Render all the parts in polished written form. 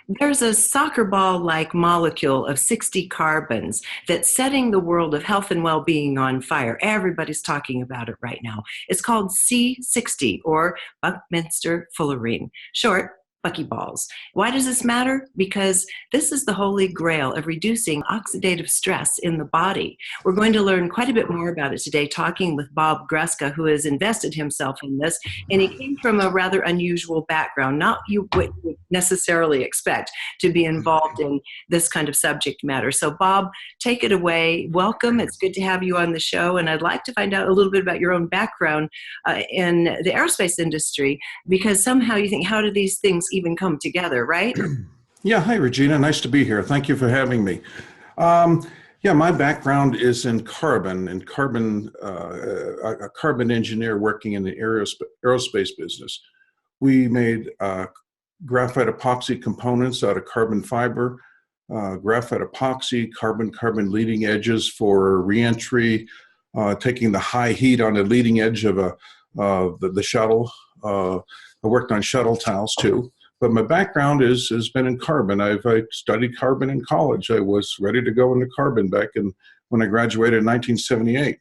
There's a soccer ball-like molecule of 60 carbons that's setting the world of health and well-being on fire. Everybody's talking about it right now. It's called C60, or Buckminster fullerene. Short, buckyballs. Why does this matter? Because this is the holy grail of reducing oxidative stress in the body. We're going to learn quite a bit more about it today, talking with Bob Gruska, who has invested himself in this. And he came from a rather unusual background, not what you would necessarily expect to be involved in this kind of subject matter. So Bob, take it away. Welcome. It's good to have you on the show. And I'd like to find out a little bit about your own background in the aerospace industry, because somehow you think, how do these things even come together, right? Yeah, hi, Regina. Nice to be here. Thank you for having me. Yeah, my background is in carbon, a carbon engineer working in the aerospace business. We made graphite epoxy components out of carbon fiber, graphite epoxy, carbon leading edges for reentry, taking the high heat on the leading edge of the shuttle. I worked on shuttle tiles too. But my background has been in carbon. I studied carbon in college. I was ready to go into carbon when I graduated in 1978.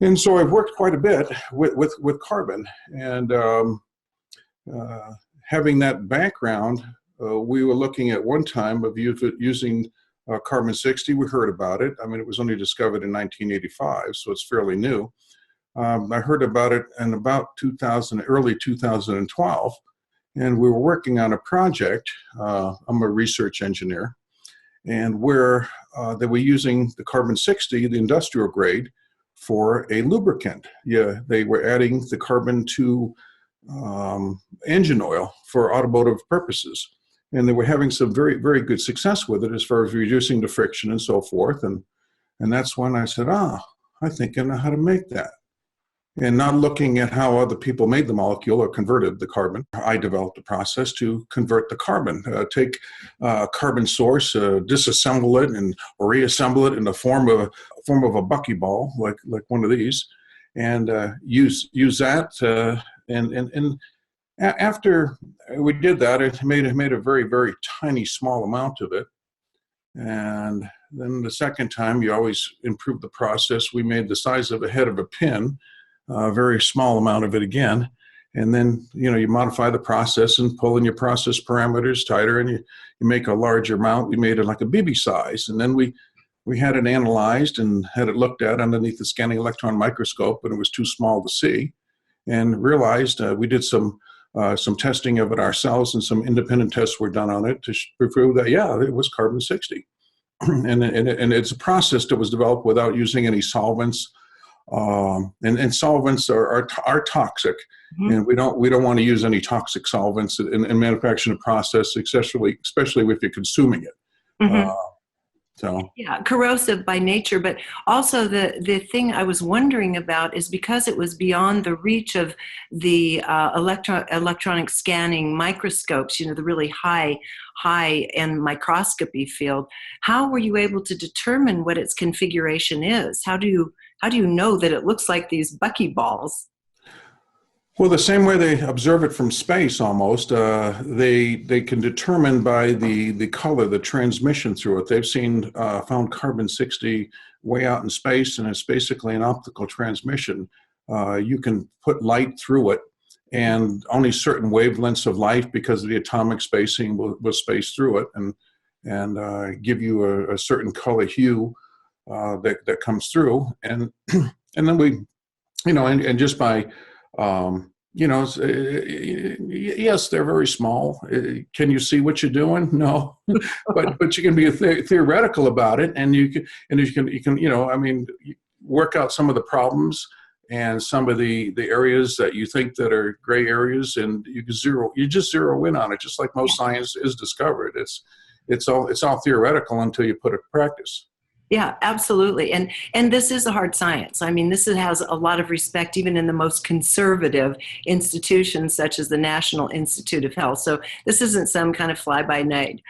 And so I've worked quite a bit with carbon. And having that background, we were looking at one time of using carbon 60. We heard about it. I mean, it was only discovered in 1985, so it's fairly new. I heard about it in about early 2012. And we were working on a project. I'm a research engineer, and they were using the carbon 60, the industrial grade, for a lubricant. Yeah, they were adding the carbon to engine oil for automotive purposes, and they were having some very, very good success with it as far as reducing the friction and so forth. And that's when I said, I think I know how to make that. And not looking at how other people made the molecule or converted the carbon, I developed a process to convert the carbon. Take a carbon source, disassemble it, and reassemble it in the form of a buckyball, like one of these, and use that. And after we did that, it made a very, very tiny, small amount of it. And then the second time, you always improve the process. We made the size of a head of a pin. A very small amount of it again, and then you modify the process and pull in your process parameters tighter, and you make a larger amount. We made it like a BB size, and then we had it analyzed and had it looked at underneath the scanning electron microscope, and it was too small to see, and realized we did some testing of it ourselves, and some independent tests were done on it to prove that it was carbon 60, and it's a process that was developed without using any solvents. And solvents are toxic, mm-hmm. And we don't want to use any toxic solvents in manufacturing process, especially if you're consuming it. Mm-hmm. Yeah, corrosive by nature, but also the thing I was wondering about is because it was beyond the reach of the electronic scanning microscopes, the really high end microscopy field. How were you able to determine what its configuration is? How do you know that it looks like these buckyballs? Well, the same way they observe it from space almost, they can determine by the color, the transmission through it. They've found carbon 60 way out in space, and it's basically an optical transmission. You can put light through it, and only certain wavelengths of light, because of the atomic spacing, will space through it and give you a certain color hue that comes through. And then we, and just by yes, they're very small. Can you see what you're doing? No, but you can be theoretical about it, and you can work out some of the problems and some of the areas that you think that are gray areas, and you just zero in on it, just like most science is discovered. It's all theoretical until you put it to practice. Yeah, absolutely. And this is a hard science. I mean, this has a lot of respect even in the most conservative institutions such as the National Institute of Health. So this isn't some kind of fly-by-night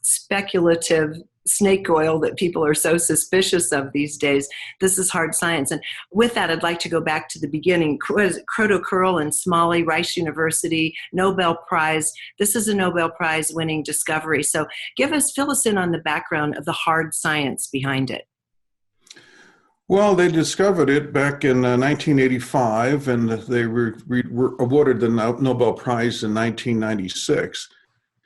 speculative snake oil that people are so suspicious of these days. This is hard science. And with that, I'd like to go back to the beginning. Croto Curl and Smalley, Rice University, Nobel Prize. This is a Nobel Prize winning discovery. So fill us in on the background of the hard science behind it. Well, they discovered it back in 1985, and they were awarded the Nobel Prize in 1996.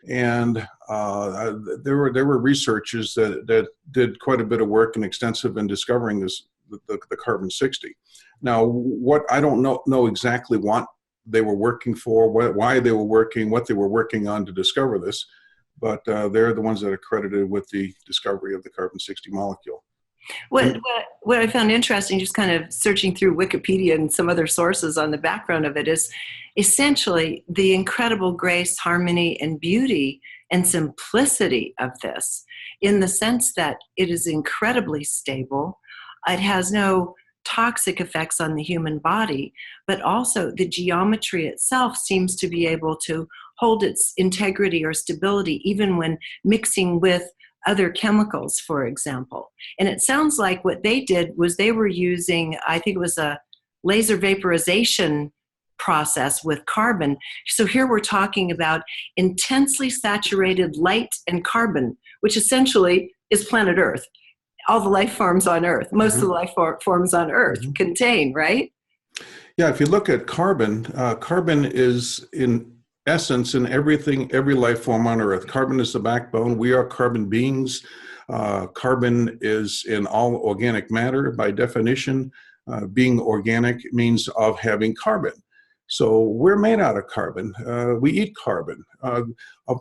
And there were researchers that did quite a bit of work and extensive in discovering the carbon-60. Now, what I don't know exactly what they were working for, why they were working, what they were working on to discover this, but they're the ones that are credited with the discovery of the carbon-60 molecule. What I found interesting, just kind of searching through Wikipedia and some other sources on the background of it, is essentially the incredible grace, harmony, and beauty and simplicity of this, in the sense that it is incredibly stable. It has no toxic effects on the human body, but also the geometry itself seems to be able to hold its integrity or stability even when mixing with other chemicals, for example. And it sounds like what they did was they were using, I think it was a laser vaporization process with carbon. So here we're talking about intensely saturated light and carbon, which essentially is planet Earth. All the life forms on Earth, most of the life forms on Earth contain, right? Yeah, if you look at carbon, carbon is in essence in every life form on Earth. Carbon is the backbone. We are carbon beings. Carbon is in all organic matter. By definition, being organic means of having carbon. So we're made out of carbon. We eat carbon. Of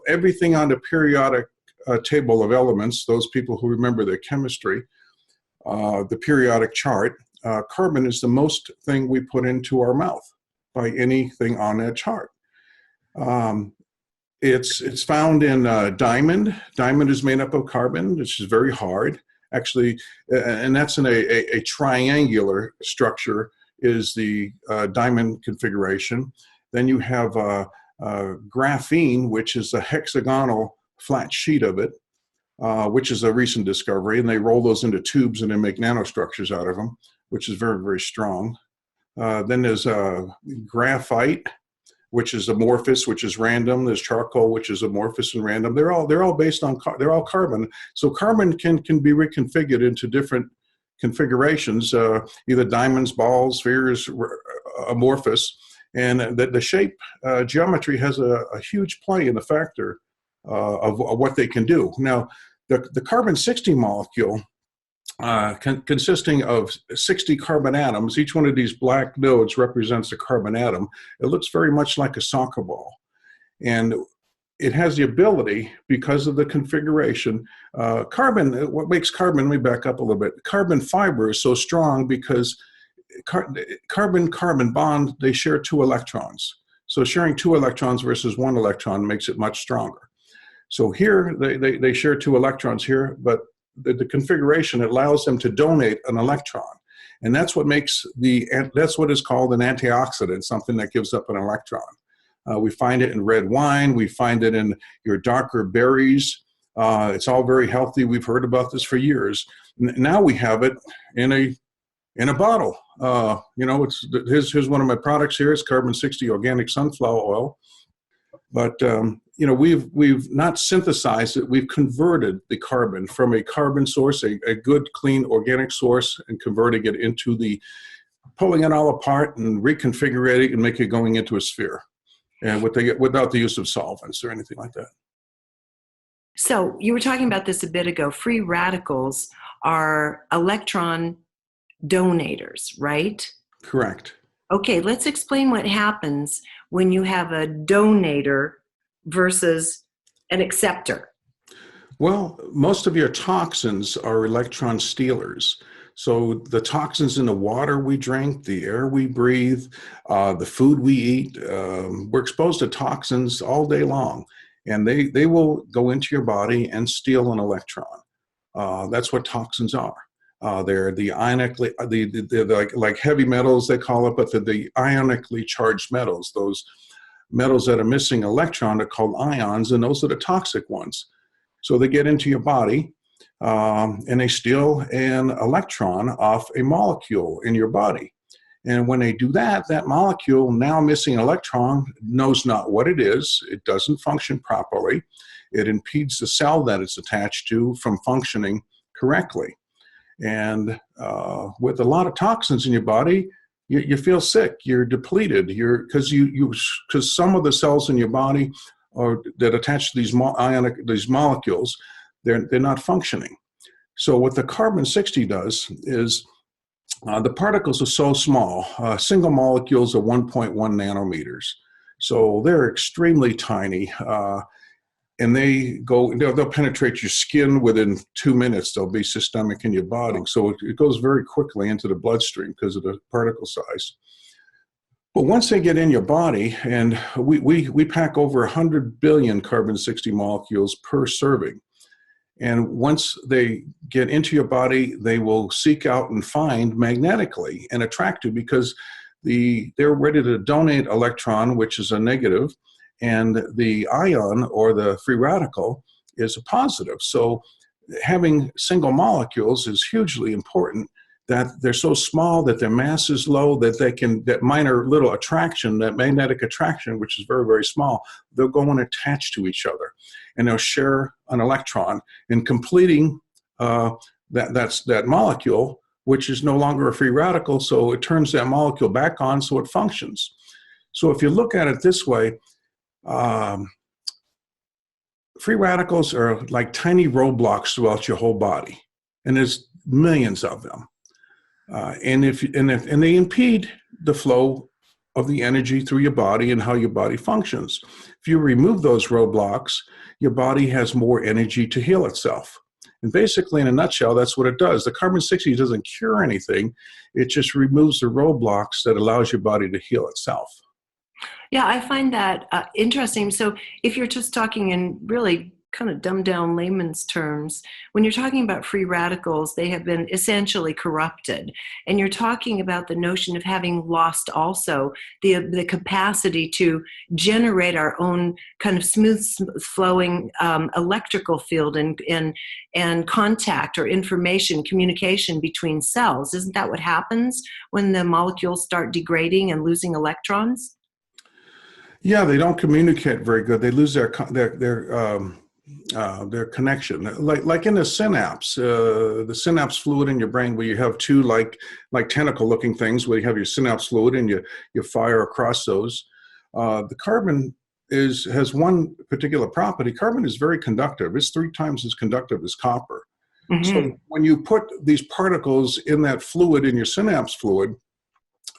everything on the periodic table of elements, those people who remember their chemistry, the periodic chart, carbon is the most thing we put into our mouth by anything on that chart. It's found in diamond. Diamond is made up of carbon, which is very hard, actually, and that's in a triangular structure is the diamond configuration. Then you have graphene, which is a hexagonal flat sheet of it, which is a recent discovery, and they roll those into tubes and they make nanostructures out of them, which is very, very strong. Then there's graphite, which is amorphous, which is random. There's charcoal, which is amorphous and random. They're all based on they're all carbon. So carbon can be reconfigured into different configurations, either diamonds, balls, spheres, amorphous, and the shape geometry has a huge play in the factor of what they can do. Now, the carbon-60 molecule, consisting of 60 carbon atoms. Each one of these black nodes represents a carbon atom. It looks very much like a soccer ball. And it has the ability, because of the configuration, carbon, what makes carbon, let me back up a little bit. Carbon fiber is so strong because carbon-carbon bond, they share 2 electrons. So sharing 2 electrons versus 1 electron makes it much stronger. So here, they share 2 electrons here, but the configuration allows them to donate an electron. And that's what makes that's what is called an antioxidant, something that gives up an electron. We find it in red wine. We find it in your darker berries. It's all very healthy. We've heard about this for years. Now we have it in a bottle. Here's one of my products here. It's carbon-60 organic sunflower oil. But we've not synthesized it. We've converted the carbon from a carbon source, a good, clean, organic source, and converting it into pulling it all apart and reconfiguring it and make it going into a sphere, and without the use of solvents or anything like that. So you were talking about this a bit ago. Free radicals are electron donators, right? Correct. Okay, let's explain what happens when you have a donator versus an acceptor. Well, most of your toxins are electron stealers. So the toxins in the water we drink, the air we breathe, the food we eat, we're exposed to toxins all day long. And they will go into your body and steal an electron. That's what toxins are. They're the ionically, they're like heavy metals, they call it, but they're the ionically charged metals. Those metals that are missing electron are called ions, and those are the toxic ones. So they get into your body, and they steal an electron off a molecule in your body. And when they do that, that molecule, now missing an electron, knows not what it is. It doesn't function properly. It impedes the cell that it's attached to from functioning correctly. And with a lot of toxins in your body, you feel sick. You're depleted. Because some of the cells in your body that attach to these molecules, they're not functioning. So what the carbon-60 does is the particles are so small. Single molecules are 1.1 nanometers. So they're extremely tiny. And they'll penetrate your skin within 2 minutes. They'll be systemic in your body. So it goes very quickly into the bloodstream because of the particle size. But once they get in your body, and we pack over 100 billion carbon-60 molecules per serving. And once they get into your body, they will seek out and find magnetically and attract you because they're ready to donate electron, which is a negative, and the ion or the free radical is a positive. So having single molecules is hugely important, that they're so small, that their mass is low, that minor little attraction, that magnetic attraction, which is very, very small, they'll go and attach to each other, and they'll share an electron in completing that molecule, which is no longer a free radical, so it turns that molecule back on so it functions. So if you look at it this way, free radicals are like tiny roadblocks throughout your whole body, and there's millions of them. And they impede the flow of the energy through your body and how your body functions. If you remove those roadblocks, your body has more energy to heal itself. And basically, in a nutshell, that's what it does. The carbon-60 doesn't cure anything. It just removes the roadblocks that allows your body to heal itself. Yeah, I find that interesting. So if you're just talking in really kind of dumbed down layman's terms, when you're talking about free radicals, they have been essentially corrupted. And you're talking about the notion of having lost also the capacity to generate our own kind of smooth flowing electrical field and contact or information communication between cells. Isn't that what happens when the molecules start degrading and losing electrons? Yeah, they don't communicate very good. They lose their connection, like in the synapse fluid in your brain, where you have two like tentacle-looking things, where you have your synapse fluid and you fire across those. The carbon has one particular property. Carbon is very conductive. It's 3 times as conductive as copper. Mm-hmm. So when you put these particles in that fluid, in your synapse fluid,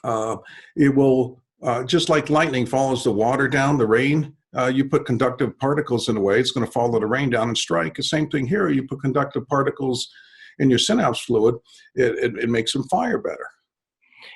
it will just like lightning follows the water down, the rain. You put conductive particles in the way, it's going to follow the rain down and strike. The same thing here. You put conductive particles in your synapse fluid, it makes them fire better.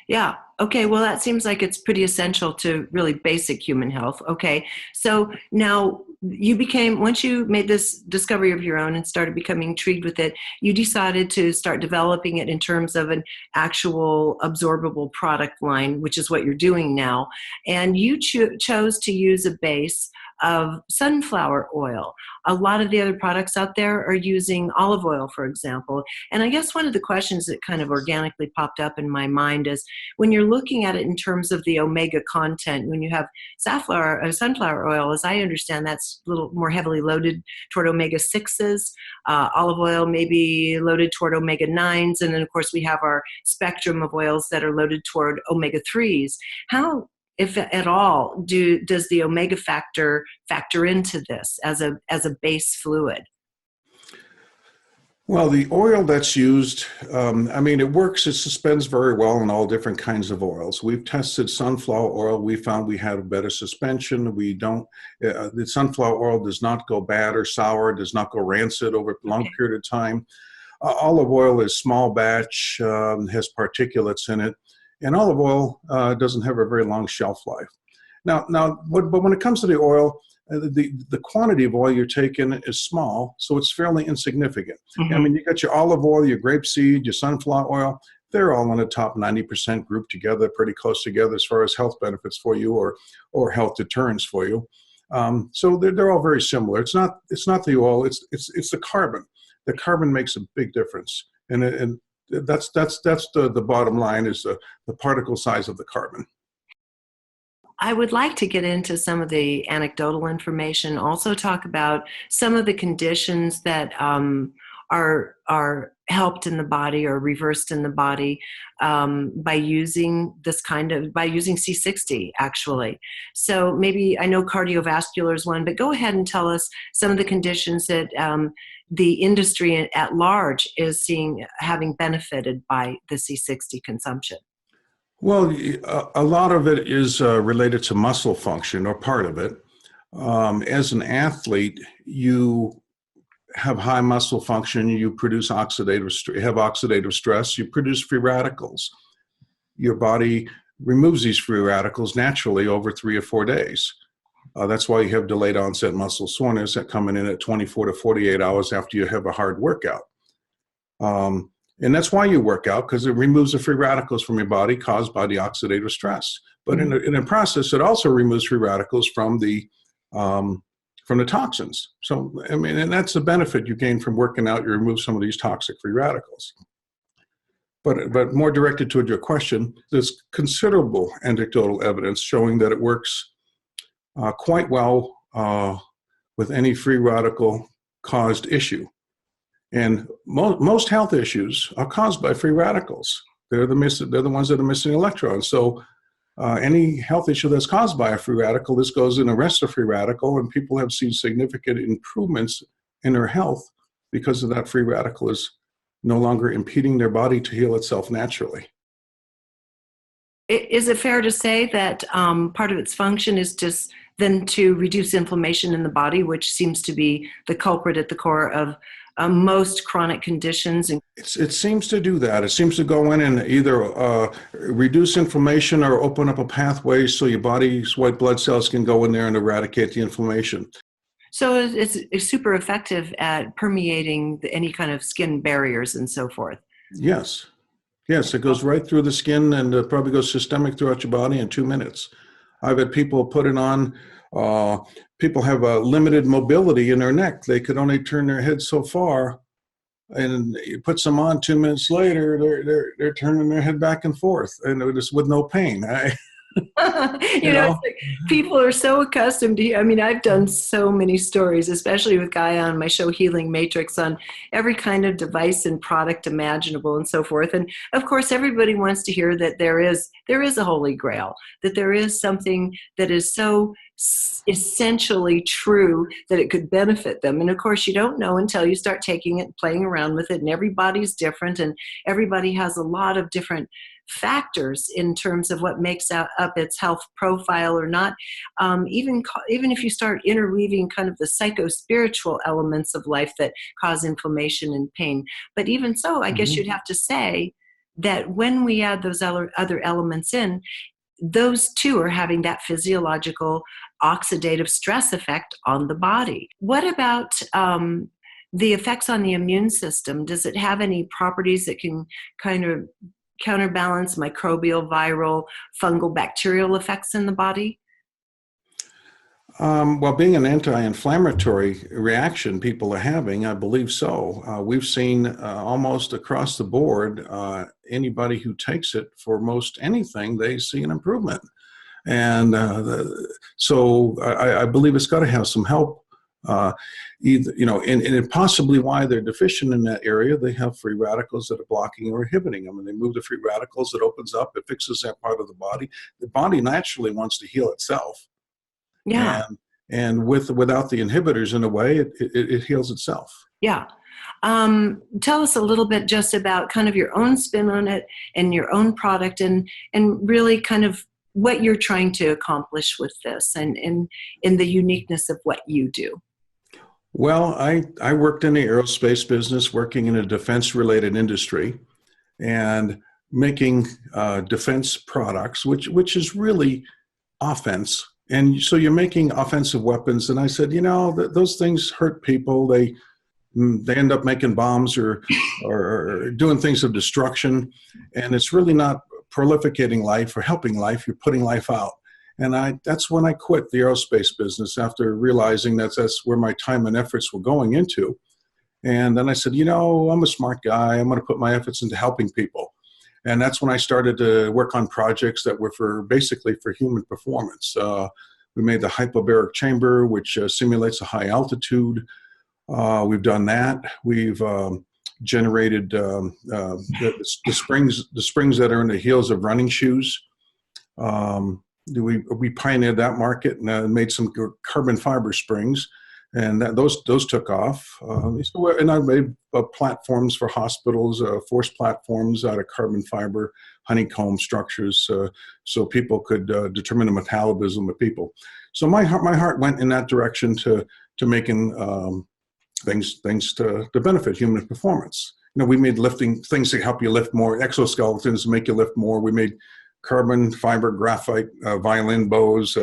Yeah. Okay. Well, that seems like it's pretty essential to really basic human health. Okay. So now once you made this discovery of your own and started becoming intrigued with it, you decided to start developing it in terms of an actual absorbable product line, which is what you're doing now. And you chose to use a base of sunflower oil. A lot of the other products out there are using olive oil, for example. And I guess one of the questions that kind of organically popped up in my mind is, when you're looking at it in terms of the omega content, when you have sunflower oil, as I understand, that's a little more heavily loaded toward omega-6s. Olive oil may be loaded toward omega-9s. And then, of course, we have our spectrum of oils that are loaded toward omega-3s. How, if at all, does the omega factor into this as a base fluid? Well, the oil that's used, it works. It suspends very well in all different kinds of oils. We've tested sunflower oil. We found we had a better suspension. The sunflower oil does not go bad or sour, does not go rancid over a long period of time. Olive oil is small batch, has particulates in it. And olive oil doesn't have a very long shelf life. But when it comes to the oil, the quantity of oil you're taking is small, so it's fairly insignificant. Mm-hmm. You got your olive oil, your grapeseed, your sunflower oil. They're all in the top 90% group together, pretty close together as far as health benefits for you or health deterrence for you. So they're all very similar. It's not the oil. It's the carbon. the carbon makes a big difference. And that's the bottom line, is the particle size of the carbon. I would like to get into some of the anecdotal information, also talk about some of the conditions that are helped in the body or reversed in the body by using by using C60 actually. So maybe, I know cardiovascular is one, but go ahead and tell us some of the conditions that the industry at large is having benefited by the C60 consumption. Well, a lot of it is related to muscle function, or part of it. As an athlete, you have high muscle function, you produce have oxidative stress, you produce free radicals. Your body removes these free radicals naturally over 3 or 4 days. That's why you have delayed onset muscle soreness that coming in at 24 to 48 hours after you have a hard workout. And that's why you work out, because it removes the free radicals from your body caused by the oxidative stress. But in the process, it also removes free radicals from the toxins. So, I mean, and that's the benefit you gain from working out. You remove some of these toxic free radicals. But more directed toward your question, there's considerable anecdotal evidence showing that it works quite well with any free radical caused issue. And most health issues are caused by free radicals. They're the ones that are missing electrons. So any health issue that's caused by a free radical, this goes and arrests a free radical, and people have seen significant improvements in their health because of that free radical is no longer impeding their body to heal itself naturally. Is it fair to say that part of its function is just then to reduce inflammation in the body, which seems to be the culprit at the core of most chronic conditions? It seems to do that. It seems to go in and either reduce inflammation or open up a pathway so your body's white blood cells can go in there and eradicate the inflammation. So it's super effective at permeating any kind of skin barriers and so forth. Yes. Yes, it goes right through the skin and probably goes systemic throughout your body in 2 minutes. I've had people put it on. People have a limited mobility in their neck. They could only turn their head so far, and you put some on 2 minutes later, they're turning their head back and forth, and just with no pain. you know, it's like people are so accustomed to, I mean, I've done so many stories, especially with Guy on my show Healing Matrix, on every kind of device and product imaginable and so forth. And of course, everybody wants to hear that there is a holy grail, that there is something that is so essentially true that it could benefit them. And of course, you don't know until you start taking it, playing around with it, and everybody's different, and everybody has a lot of different factors in terms of what makes up its health profile or not. Even if you start interweaving kind of the psycho-spiritual elements of life that cause inflammation and pain. But even so, I guess you'd have to say that when we add those other elements in, those two are having that physiological oxidative stress effect on the body. What about the effects on the immune system? Does it have any properties that can kind of counterbalance microbial, viral, fungal, bacterial effects in the body? Well, being an anti-inflammatory reaction people are having, I believe so. We've seen almost across the board, anybody who takes it for most anything, they see an improvement. And so I believe it's got to have some help. Either, and possibly why they're deficient in that area, they have free radicals that are blocking or inhibiting them. And they move the free radicals, it opens up, it fixes that part of the body. The body naturally wants to heal itself. Yeah. And without the inhibitors, in a way, it heals itself. Yeah. Tell us a little bit just about kind of your own spin on it and your own product, and really kind of what you're trying to accomplish with this, and in the uniqueness of what you do. Well, I worked in the aerospace business, working in a defense-related industry, and making defense products, which is really offense. And so you're making offensive weapons. And I said, those things hurt people. They end up making bombs or doing things of destruction. And it's really not prolificating life or helping life. You're putting life out. And that's when I quit the aerospace business, after realizing that's where my time and efforts were going into. And then I said, I'm a smart guy. I'm going to put my efforts into helping people. And that's when I started to work on projects that were basically for human performance. We made the Hyperbaric Chamber, which simulates a high altitude. We've done that. We've generated the springs that are in the heels of running shoes. We pioneered that market and made some carbon fiber springs, and those took off. And I made platforms for hospitals, forced platforms out of carbon fiber, honeycomb structures, so people could determine the metabolism of people. So my heart went in that direction to making things to benefit human performance. We made lifting things to help you lift more, exoskeletons to make you lift more. We made carbon fiber, graphite, violin bows,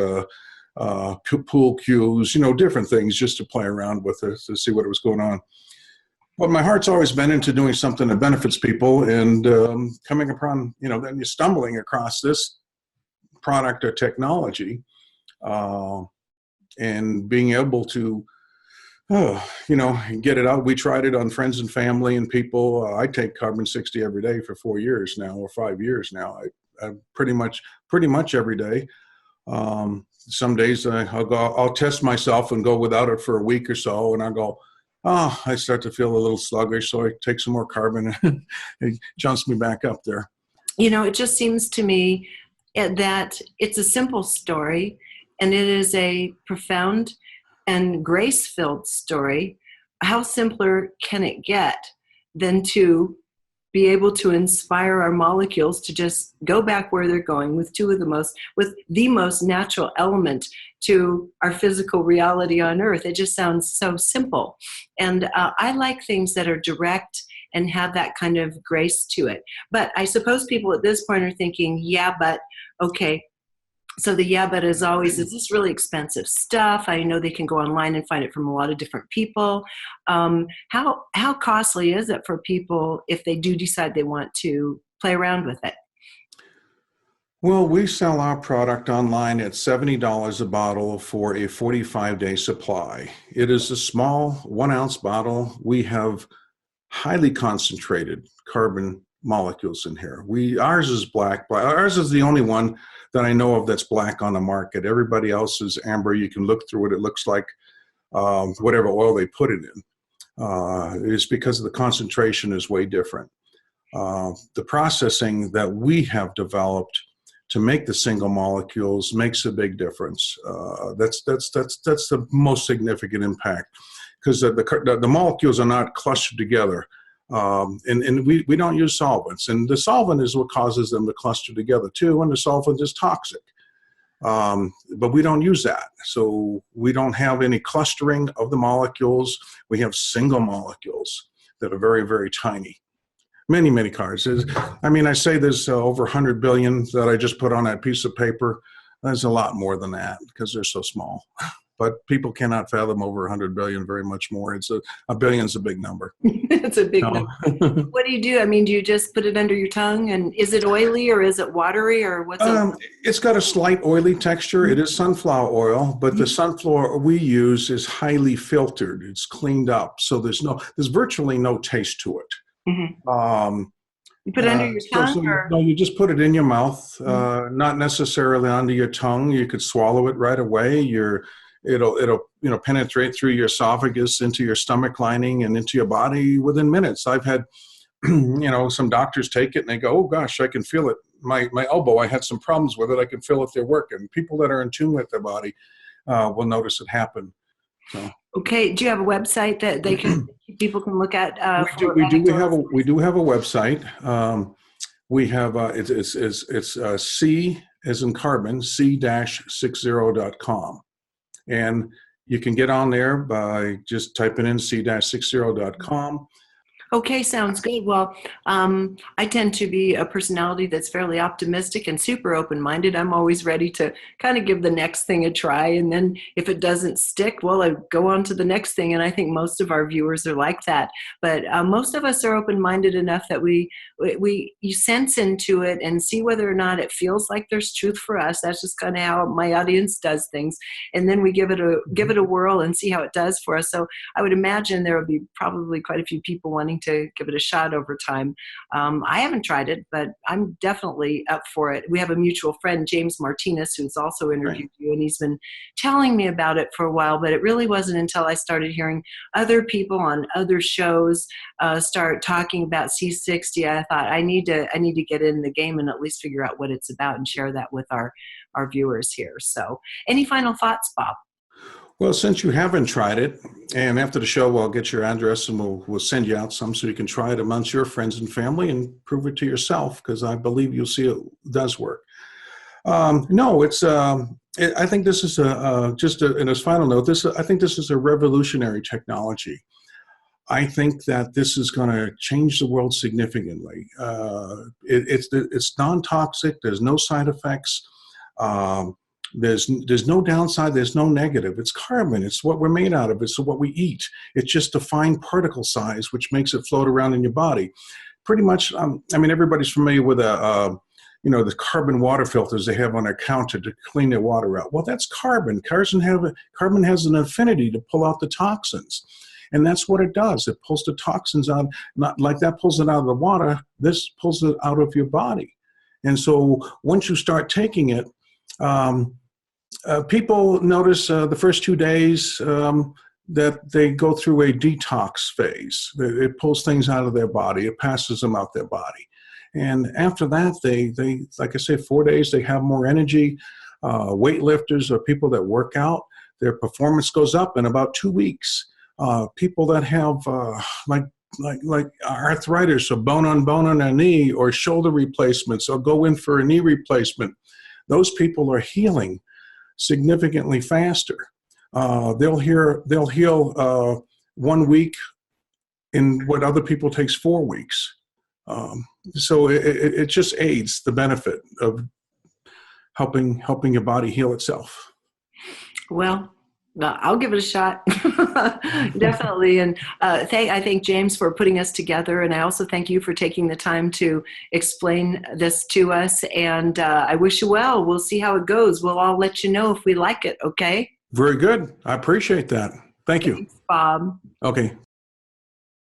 pool cues, different things just to play around with it to see what was going on. But my heart's always been into doing something that benefits people, and coming upon, then you're stumbling across this product or technology, and being able to, get it out. We tried it on friends and family and people. I take carbon 60 every day for 4 years now, or 5 years now. I pretty much every day. Some days I'll test myself and go without it for a week or so, and I go, I start to feel a little sluggish, so I take some more carbon and it jumps me back up there. It just seems to me that it's a simple story, and it is a profound and grace-filled story. How simpler can it get than to be able to inspire our molecules to just go back where they're going with the most natural element to our physical reality on Earth? It just sounds so simple. And I like things that are direct and have that kind of grace to it. But I suppose people at this point are thinking, yeah, but okay. So but is always, is this really expensive stuff? I know they can go online and find it from a lot of different people. How costly is it for people if they do decide they want to play around with it? Well, we sell our product online at $70 a bottle for a 45-day supply. It is a small 1-ounce bottle. We have highly concentrated carbon molecules in here. Ours is black. Ours is the only one that I know of that's black on the market. Everybody else is amber. You can look through it. It looks like whatever oil they put it in. It's because the concentration is way different. The processing that we have developed to make the single molecules makes a big difference. That's the most significant impact, because the molecules are not clustered together. And we don't use solvents, and the solvent is what causes them to cluster together too, and the solvent is toxic. But we don't use that, so we don't have any clustering of the molecules. We have single molecules that are very, very tiny. Many cars. I say there's over 100 billion that I just put on that piece of paper. There's a lot more than that because they're so small. But people cannot fathom over 100 billion very much more. It's a billion's a big number. It's a big number. What do you do? Do you just put it under your tongue, and is it oily or is it watery, or what's it? It's got a slight oily texture. It is sunflower oil, but the sunflower we use is highly filtered. It's cleaned up, so there's virtually no taste to it. Mm-hmm. You put it under your tongue? No, you just put it in your mouth, not necessarily under your tongue. You could swallow it right away. It'll penetrate through your esophagus into your stomach lining and into your body within minutes. I've had some doctors take it and they go, oh gosh, I can feel it. My elbow, I had some problems with it. I can feel it. They're working. People that are in tune with their body will notice it happen. So. Okay. Do you have a website that people can look at? We do have a website. We have it's C as in carbon, c-60.com. And you can get on there by just typing in c-60.com. Okay, sounds good. Well, I tend to be a personality that's fairly optimistic and super open-minded. I'm always ready to kind of give the next thing a try, and then if it doesn't stick, well, I go on to the next thing. And I think most of our viewers are like that. But most of us are open-minded enough that we you sense into it and see whether or not it feels like there's truth for us. That's just kind of how my audience does things, and then we give it a whirl and see how it does for us. So I would imagine there will be probably quite a few people wanting to give it a shot over time. I haven't tried it, but I'm definitely up for it. We have a mutual friend, James Martinez, who's also Right. interviewed you, and he's been telling me about it for a while, but it really wasn't until I started hearing other people on other shows start talking about C60. I thought I need to get in the game and at least figure out what it's about and share that with our viewers here. So any final thoughts, Bob? Well, since you haven't tried it, and after the show, I'll get your address and we'll send you out some so you can try it amongst your friends and family and prove it to yourself, because I believe you'll see it does work. No, I think this is in a final note, I think this is a revolutionary technology. I think that this is going to change the world significantly. It's non-toxic. There's no side effects. Um, there's no downside. There's no negative. It's carbon. It's what we're made out of. It's what we eat. It's just a fine particle size, which makes it float around in your body. Pretty much. I mean, everybody's familiar with the carbon water filters they have on their counter to clean their water out. Well, that's carbon. Carbon has an affinity to pull out the toxins. And that's what it does. It pulls the toxins out, not like that pulls it out of the water. This pulls it out of your body. And so once you start taking it, people notice the first 2 days that they go through a detox phase. It pulls things out of their body. It passes them out their body. And after that, they like I say, 4 days, they have more energy. Weightlifters or people that work out, their performance goes up in about 2 weeks. People that have like arthritis or bone on their knee or shoulder replacements or go in for a knee replacement, those people are healing significantly faster. They'll heal 1 week in what other people takes 4 weeks. So it just aids the benefit of helping your body heal itself. Well, I'll give it a shot. Definitely. And I thank James for putting us together. And I also thank you for taking the time to explain this to us. And I wish you well. We'll see how it goes. We'll all let you know if we like it. Okay. Very good. I appreciate that. Thank you. Thanks, Bob. Okay.